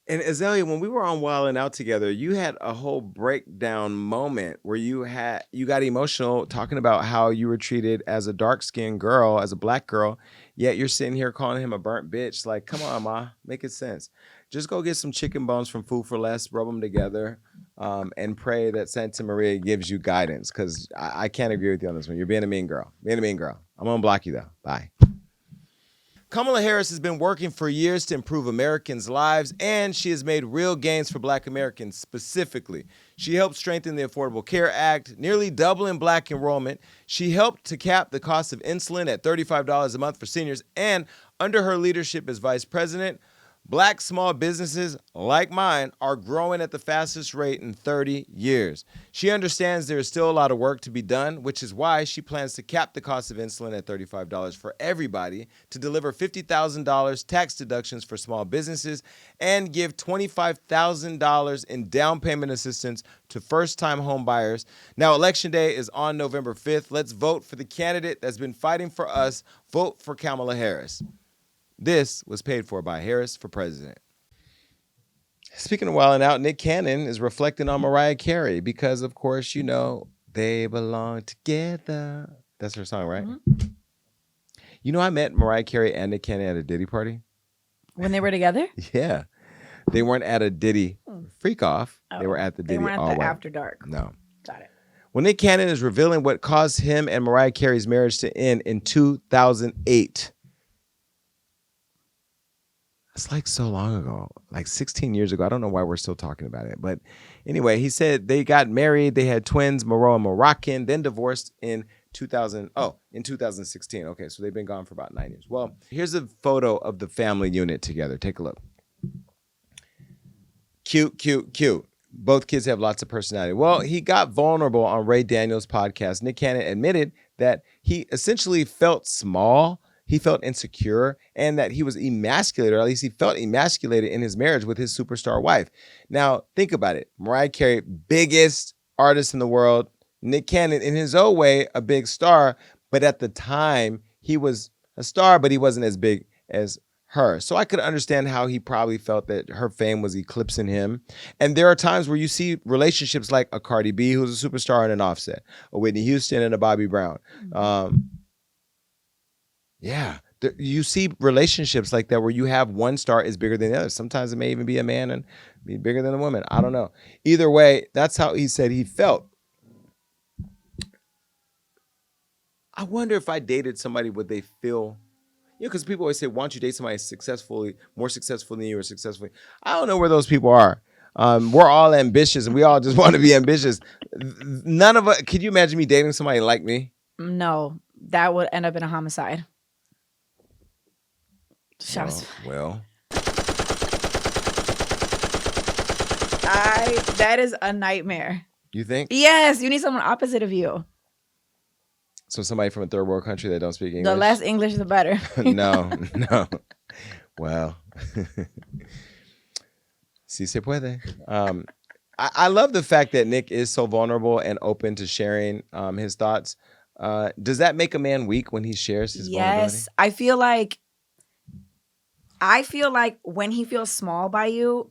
And Azealia, when we were on Wild 'N Out together, you had a whole breakdown moment where you got emotional talking about how you were treated as a dark-skinned girl, as a black girl, yet you're sitting here calling him a burnt bitch. Like, come on, ma, make it sense. Just go get some chicken bones from Food for Less, rub them together, and pray that Santa Maria gives you guidance, because I can't agree with you on this one. You're being a mean girl. Being a mean girl. I'm going to block you, though. Bye. Kamala Harris has been working for years to improve Americans' lives, and she has made real gains for Black Americans specifically. She helped strengthen the Affordable Care Act, nearly doubling Black enrollment. She helped to cap the cost of insulin at $35 a month for seniors, and under her leadership as vice president, Black small businesses like mine are growing at the fastest rate in 30 years. She understands there is still a lot of work to be done, which is why she plans to cap the cost of insulin at $35 for everybody, to deliver $50,000 tax deductions for small businesses, and give $25,000 in down payment assistance to first-time home buyers. Now, Election Day is on November 5th. Let's vote for the candidate that's been fighting for us. Vote for Kamala Harris. This was paid for by Harris for President. Speaking of Wild 'N Out, Nick Cannon is reflecting on Mariah Carey because, of course, you know, they belong together. That's her song, right? Mm-hmm. You know, I met Mariah Carey and Nick Cannon at a Diddy party. When they were together? Yeah. They weren't at a Diddy freak off. Oh, they were at the Diddy they weren't all at the white. After Dark. No. Got it. Well, Nick Cannon is revealing what caused him and Mariah Carey's marriage to end in 2008. It's like so long ago, like 16 years ago. I don't know why we're still talking about it. But anyway, he said they got married. They had twins, Maro and Moroccan, then divorced in 2016. Okay, so they've been gone for about 9 years. Well, here's a photo of the family unit together. Take a look. Cute, cute, cute. Both kids have lots of personality. Well, he got vulnerable on Ray Daniels' podcast. Nick Cannon admitted that he essentially felt small. He felt insecure, and that he was emasculated, or at least he felt emasculated in his marriage with his superstar wife. Now, think about it. Mariah Carey, biggest artist in the world. Nick Cannon, in his own way, a big star, but at the time, he was a star, but he wasn't as big as her. So I could understand how he probably felt that her fame was eclipsing him. And there are times where you see relationships like a Cardi B, who's a superstar, and an Offset, a Whitney Houston and a Bobby Brown. Yeah, you see relationships like that where you have one star is bigger than the other. Sometimes it may even be a man and be bigger than a woman. I don't know. Either way, that's how he said he felt. I wonder if I dated somebody, would they feel, because people always say, why don't you date somebody more successful than you or successfully? I don't know where those people are. We're all ambitious, and we all just want to be ambitious. None of us. Could you imagine me dating somebody like me? No, that would end up in a homicide. Well. That is a nightmare. You think? Yes, you need someone opposite of you. So somebody from a third world country that don't speak English? The less English, the better. No. Well, si se puede. I love the fact that Nick is so vulnerable and open to sharing his thoughts. Does that make a man weak when he shares his vulnerability? Yes, I feel like when he feels small by you,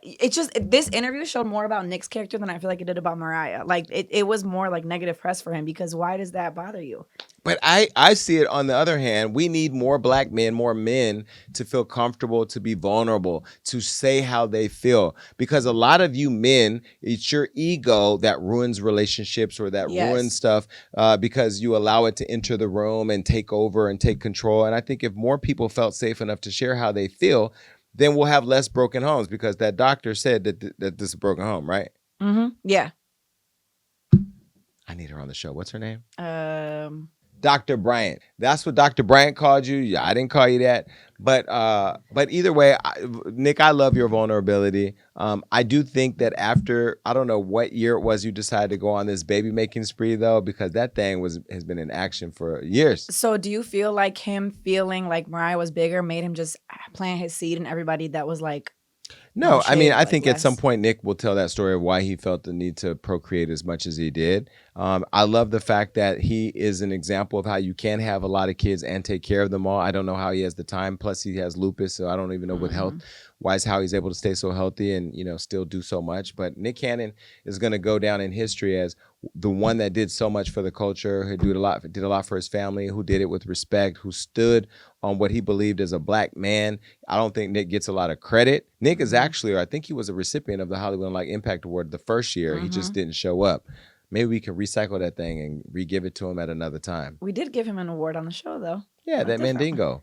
it's just, this interview showed more about Nick's character than I feel like it did about Mariah. Like it was more like negative press for him, because why does that bother you? But I see it on the other hand. We need more black men, more men to feel comfortable, to be vulnerable, to say how they feel. Because a lot of you men, it's your ego that ruins relationships or that ruins stuff because you allow it to enter the room and take over and take control. And I think if more people felt safe enough to share how they feel, then we'll have less broken homes, because that doctor said that this is a broken home, right? Mm-hmm. Yeah. I need her on the show. What's her name? Dr. Bryant. That's what Dr. Bryant called you. Yeah, I didn't call you that. But either way, Nick, I love your vulnerability. I do think that after, I don't know what year it was you decided to go on this baby making spree, though, because that thing has been in action for years. So do you feel like him feeling like Mariah was bigger made him just plant his seed in everybody that was like, no, I mean, I think at some point Nick will tell that story of why he felt the need to procreate as much as he did. I love the fact that he is an example of how you can have a lot of kids and take care of them all. I don't know how he has the time. Plus, he has lupus, so I don't even know with health-wise how he's able to stay so healthy and, you know, still do so much. But Nick Cannon is going to go down in history as the one that did so much for the culture, who did a lot for his family, who did it with respect, who stood on what he believed as a black man. I don't think Nick gets a lot of credit. Nick is actually, or I think he was a recipient of the Hollywood Unlocked Impact Award the first year. He just didn't show up. Maybe we can recycle that thing and re-give it to him at another time. We did give him an award on the show, though. Yeah, that Mandingo.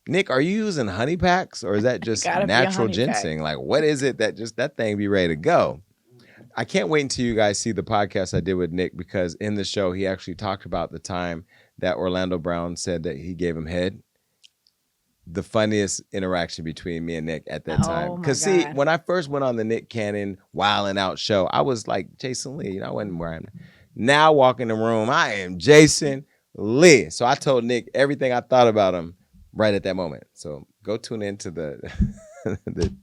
Nick, are you using honey packs, or is that just natural ginseng? Like, what is it that thing be ready to go? I can't wait until you guys see the podcast I did with Nick, because in the show, he actually talked about the time that Orlando Brown said that he gave him head. The funniest interaction between me and Nick at that time. Because see, when I first went on the Nick Cannon Wildin' Out show, I was like Jason Lee. You know, I wasn't where I'm now. Walk in the room, I am Jason Lee. So I told Nick everything I thought about him right at that moment. So go tune into the the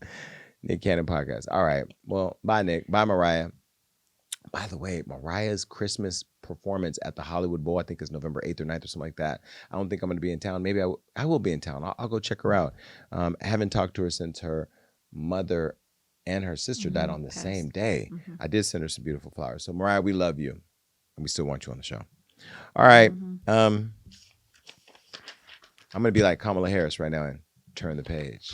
Nick Cannon podcast. All right. Well, bye, Nick. Bye, Mariah. By the way, Mariah's Christmas performance at the Hollywood Bowl, I think is November 8th or 9th or something like that. I don't think I'm going to be in town. Maybe I will be in town. I'll go check her out. I haven't talked to her since her mother and her sister died on the same day. I did send her some beautiful flowers. So Mariah, we love you, and we still want you on the show. All right. I'm going to be like Kamala Harris right now and turn the page.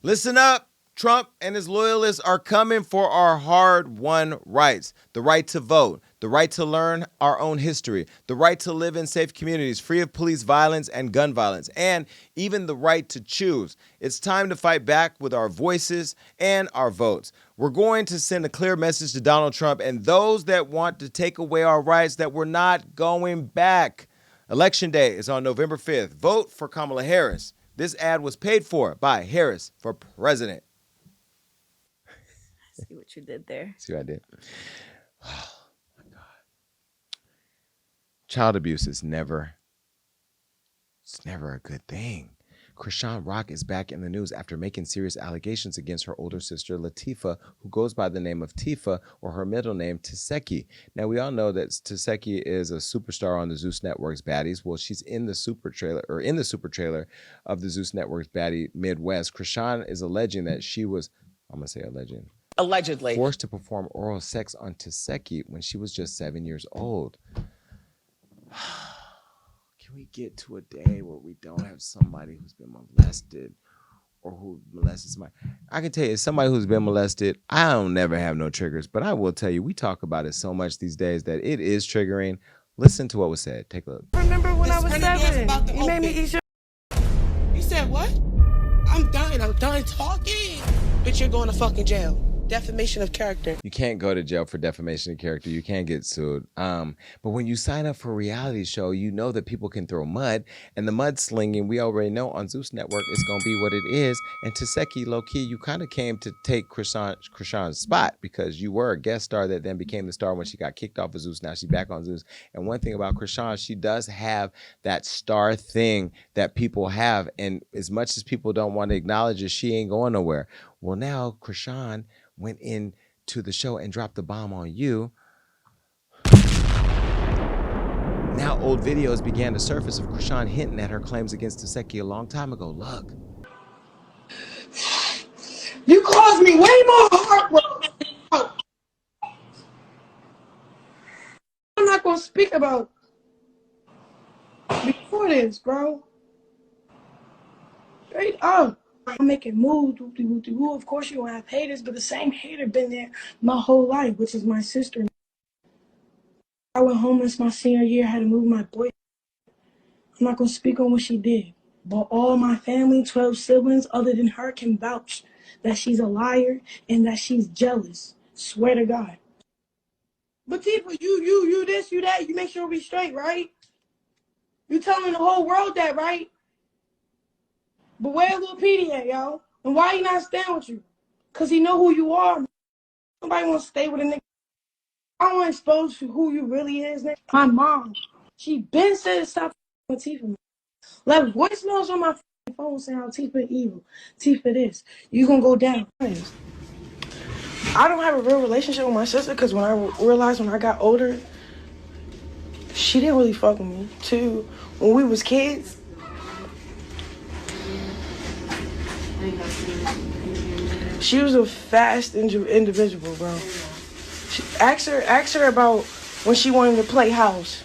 Listen up. Trump and his loyalists are coming for our hard-won rights. The right to vote, the right to learn our own history, the right to live in safe communities free of police violence and gun violence, and even the right to choose. It's time to fight back with our voices and our votes. We're going to send a clear message to Donald Trump and those that want to take away our rights that we're not going back. Election day is on November 5th. Vote for Kamala Harris. This ad was paid for by Harris for President. See what you did there. See what I did? Oh, my God. Child abuse is never a good thing. Chrisean Rock is back in the news after making serious allegations against her older sister, Latifah, who goes by the name of Tifa, or her middle name, Dissect. Now, we all know that Dissect is a superstar on the Zeus Network's Baddies. Well, she's in the super trailer of the Zeus Network's Baddie Midwest. Chrisean is alleging that she was, I'm going to say alleging, allegedly forced to perform oral sex on Dissect when she was just 7 years old. Can we get to a day where we don't have somebody who's been molested or who molested somebody? I can tell you, as somebody who's been molested, I don't never have no triggers, but I will tell you, we talk about it so much these days that it is triggering. Listen to what was said. Take a look. Remember when I was 7? You made me eat your... You said what? I'm done talking. bitch, you're going to fucking jail. Defamation of character. You can't go to jail for defamation of character. You can't get sued. But when you sign up for a reality show, you know that people can throw mud. And the mud slinging, we already know on Zeus Network, is going to be what it is. And Taseki, low-key, you kind of came to take Chrisean's spot because you were a guest star that then became the star when she got kicked off of Zeus. Now she's back on Zeus. And one thing about Chrisean, she does have that star thing that people have. And as much as people don't want to acknowledge it, she ain't going nowhere. Well, now Chrisean went into the show and dropped the bomb on you. Now old videos began to surface of Chrisean hinting at her claims against Taseki a long time ago. Look. You caused me way more heartbreak. I'm not gonna speak about before this, bro. Straight up. I'm making moves, whoop-de-whoop-de-whoop. Of course you're gonna have haters, but the same hater been there my whole life, which is my sister. I went homeless my senior year, had to move my boy. I'm not gonna speak on what she did, but all my family, 12 siblings other than her, can vouch that she's a liar and that she's jealous. Swear to God. But Tifa, you this, you that, you make sure we straight, right? You telling the whole world that, right? But where Lil Petey at, y'all? And why he not staying with you? Because he know who you are. Nobody want to stay with a nigga. I don't want to expose you who you really is. Nigga. My mom, she been said to stop with Tifa. Left voicemails on my phone saying how Tifa evil. Tifa this. You gonna go down. I don't have a real relationship with my sister because when I realized when I got older, she didn't really fuck with me. Too, when we was kids, she was a fast individual, bro. Ask her about when she wanted to play house.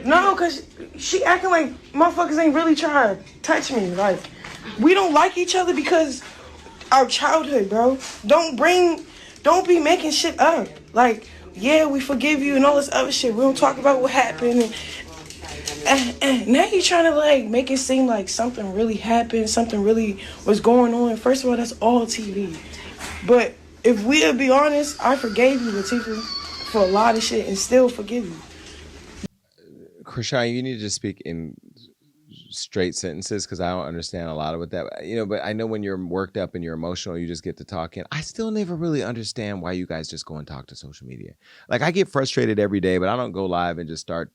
No, because she acting like motherfuckers ain't really trying to touch me. Like, we don't like each other because our childhood, bro. Don't be making shit up. Like, yeah, we forgive you and all this other shit. We don't talk about what happened. And now you're trying to like make it seem like something really happened, something really was going on. First of all, that's all TV. But if we'll be honest, I forgave you, Latifah, for a lot of shit and still forgive you. Chrisean, you need to speak in straight sentences because I don't understand a lot of what that, but I know when you're worked up and you're emotional, you just get to talking. I still never really understand why you guys just go and talk to social media. Like, I get frustrated every day, but I don't go live and just start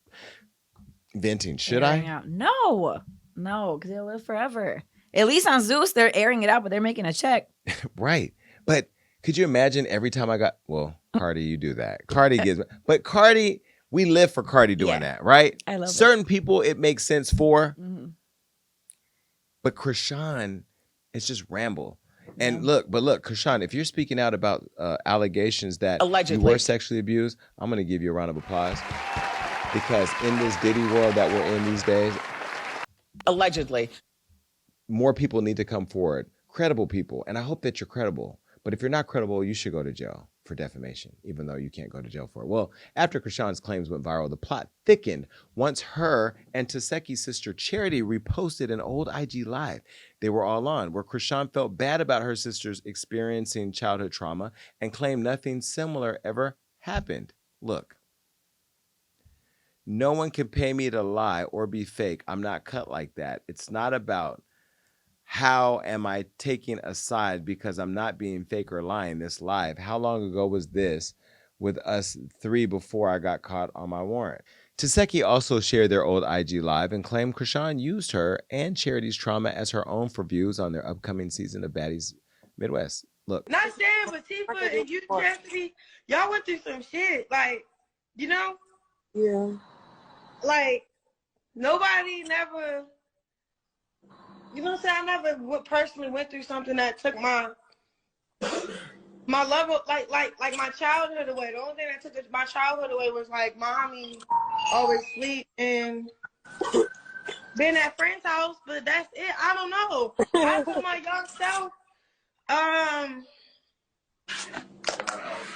venting. Should I? Out. No, because they'll live forever. At least on Zeus, they're airing it out, but they're making a check. Right. But could you imagine every time Cardi, you do that. Cardi gives, but Cardi, we live for Cardi doing that, right? I love certain people it makes sense for, but Chrisean, it's just ramble. And look, Chrisean, if you're speaking out about allegations that allegedly you were sexually abused, I'm going to give you a round of applause. Because in this Diddy world that we're in these days, allegedly, more people need to come forward, credible people. And I hope that you're credible. But if you're not credible, you should go to jail for defamation, even though you can't go to jail for it. Well, after Chrisean's claims went viral, the plot thickened once her and Taseki's sister Charity reposted an old IG Live they were all on, where Chrisean felt bad about her sisters experiencing childhood trauma and claimed nothing similar ever happened. Look. No one can pay me to lie or be fake. I'm not cut like that. It's not about how am I taking a side because I'm not being fake or lying this live. How long ago was this with us three before I got caught on my warrant? Taseki also shared their old IG Live and claimed Chrisean used her and Charity's trauma as her own for views on their upcoming season of Baddies Midwest. Look. Not saying, but Tifa and you, Chastity, y'all went through some shit. Like, Yeah. Like, nobody never, what I'm saying? I never personally went through something that took my level, like my childhood away. The only thing that took my childhood away was like mommy always sleep and being at friend's house, but that's it. I don't know. I told my young self,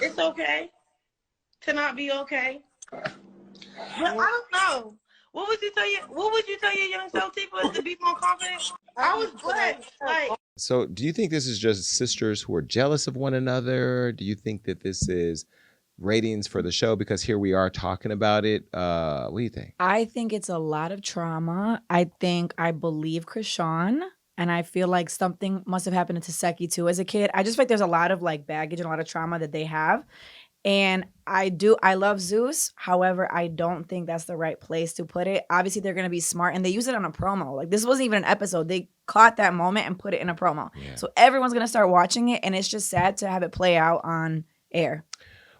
it's okay to not be okay. But I don't know. What would you tell your young self, Tifa, to be more confident? I was blessed. Like, So do you think this is just sisters who are jealous of one another? Do you think that this is ratings for the show? Because here we are talking about it. What do you think? I think it's a lot of trauma. I believe Chrisean, and I feel like something must have happened to Seki too as a kid. I just feel like there's a lot of like baggage and a lot of trauma that they have. And I love Zeus. However, I don't think that's the right place to put it. Obviously, they're going to be smart, and they use it on a promo. Like, this wasn't even an episode. They caught that moment and put it in a promo. Yeah. So everyone's going to start watching it, and it's just sad to have it play out on air.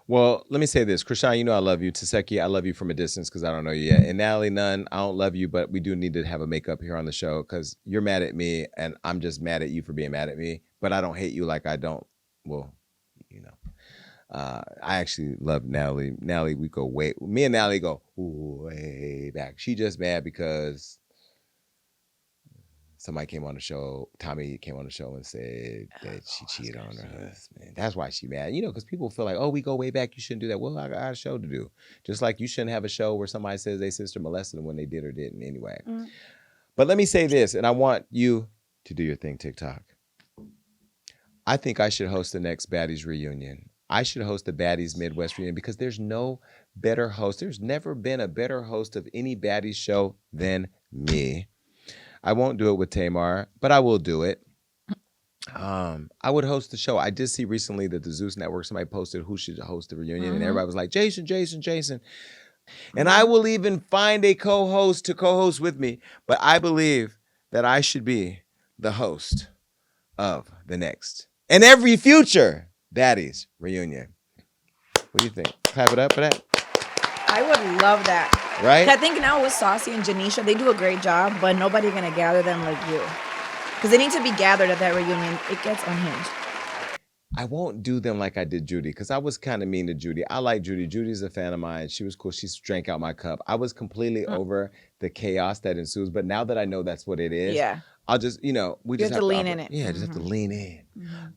Well, let me say this. Chrisean, you know I love you. Taseki, I love you from a distance because I don't know you yet. And Natalie, none, I don't love you, but we do need to have a makeup here on the show because you're mad at me, and I'm just mad at you for being mad at me. But I don't hate you like I don't. Well, you know. I actually love Natalie. Natalie, me and Natalie go way back. She just mad because somebody came on the show, Tommy came on the show and said that she cheated on her husband. That's why she mad. You know, because people feel like, oh, we go way back, you shouldn't do that. Well, I got a show to do. Just like you shouldn't have a show where somebody says their sister molested them when they did or didn't anyway. Mm. But let me say this, and I want you to do your thing, TikTok. I think I should host the next Baddies reunion. I should host the Baddies Midwest reunion because there's no better host. There's never been a better host of any Baddies show than me. I won't do it with Tamar, but I will do it. I would host the show. I did see recently that the Zeus Network, somebody posted who should host the reunion, and everybody was like, Jason. And I will even find a co-host to co-host with me, but I believe that I should be the host of the next and every future Baddies reunion. What do you think? Clap it up for that? I would love that. Right? I think now with Saucy and Janisha, they do a great job, but nobody's going to gather them like you. Because they need to be gathered at that reunion. It gets unhinged. I won't do them like I did Judy, because I was kind of mean to Judy. I like Judy. Judy's a fan of mine. She was cool. She drank out my cup. I was completely over the chaos that ensues, but now that I know that's what it is, I'll just, we just have to lean in it. Yeah, just have to lean in.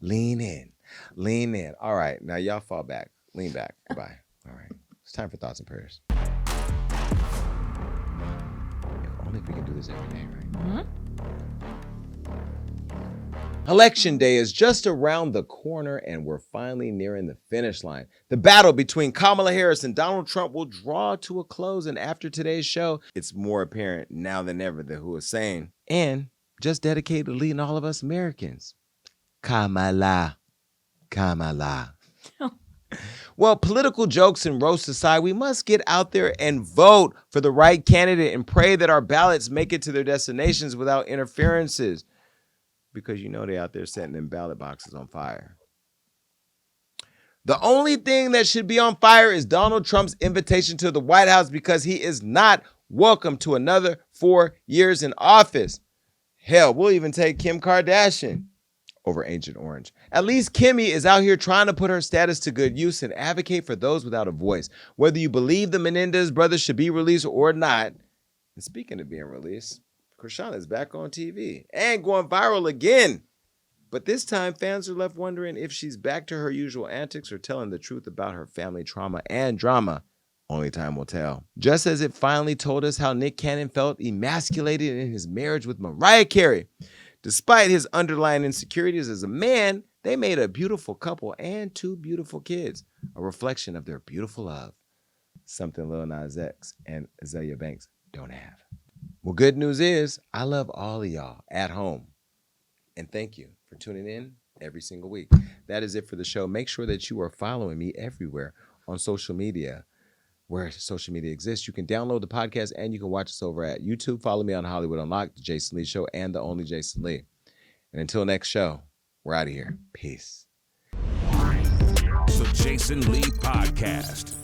Lean in. Lean in. All right. Now y'all fall back. Lean back. Goodbye. All right. It's time for Thoughts and Prayers. If only we can do this every day, right? Election day is just around the corner, and we're finally nearing the finish line. The battle between Kamala Harris and Donald Trump will draw to a close, and after today's show, it's more apparent now than ever that who is saying, and just dedicated to leading all of us Americans. Kamala. Well, political jokes and roasts aside, we must get out there and vote for the right candidate and pray that our ballots make it to their destinations without interferences. Because they're out there setting them ballot boxes on fire. The only thing that should be on fire is Donald Trump's invitation to the White House, because he is not welcome to another 4 years in office. Hell, we'll even take Kim Kardashian over Agent Orange. At least Kimmy is out here trying to put her status to good use and advocate for those without a voice. Whether you believe the Menendez brothers should be released or not, and speaking of being released, Chrisean is back on TV and going viral again. But this time, fans are left wondering if she's back to her usual antics or telling the truth about her family trauma and drama. Only time will tell. Just as it finally told us how Nick Cannon felt emasculated in his marriage with Mariah Carey. Despite his underlying insecurities as a man, they made a beautiful couple and 2 beautiful kids, a reflection of their beautiful love. Something Lil Nas X and Azealia Banks don't have. Well, good news is I love all of y'all at home. And thank you for tuning in every single week. That is it for the show. Make sure that you are following me everywhere on social media, where social media exists. You can download the podcast and you can watch us over at YouTube. Follow me on Hollywood Unlocked, The Jason Lee Show, and The Only Jason Lee. And until next show, we're out of here. Peace. The Jason Lee Podcast.